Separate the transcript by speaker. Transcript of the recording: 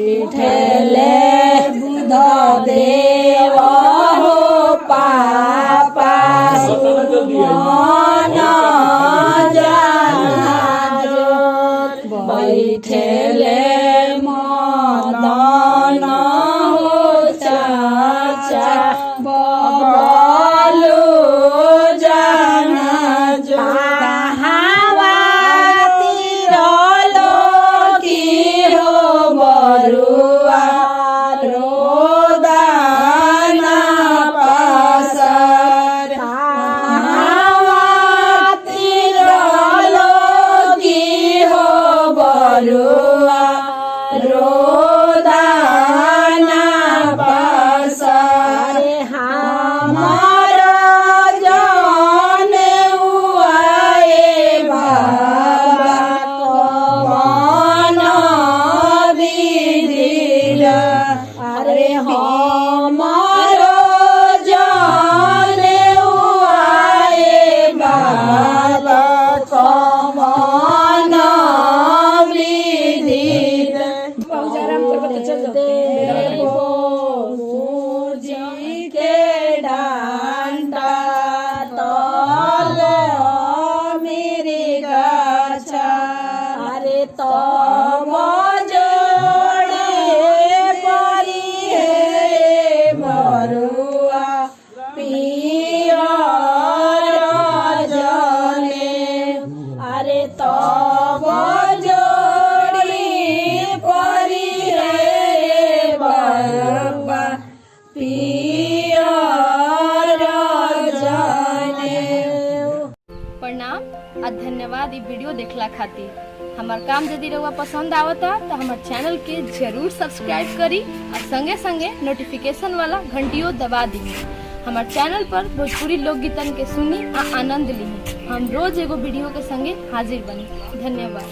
Speaker 1: बैठले बुध देव हो पापा सुमन जाजो बैठले मदन हो चाचा बबलू जाना जो कहावा तिरलो की हो बरुआ रोदाना पासर कहावा तिरलो की हो बरुआ रोदाना पासर हमारा जाने हुआए बाबा कौन विधिल अरे हमारा जाने हुआए बाबा कौन विधिल देवो सूजी के डांडा तल मेरी गाछा अरे तब जोड़े परी है बरुआ पियर जने अरे तब जोड़ी परी है बरुआ पियर जने।
Speaker 2: प्रणाम आ धन्यवाद ई वीडियो देखला खातिर। हमार काम यदि रउआ पसंद आवता तो हमार चैनल के जरूर सब्सक्राइब करी और संगे संगे नोटिफिकेशन वाला घंटियों दबा दी। हमार चैनल पर भोजपुरी लोकगीतन के सुनी आ आनंद ली। हम रोज एगो वीडियो के संगे हाजिर बनी। धन्यवाद।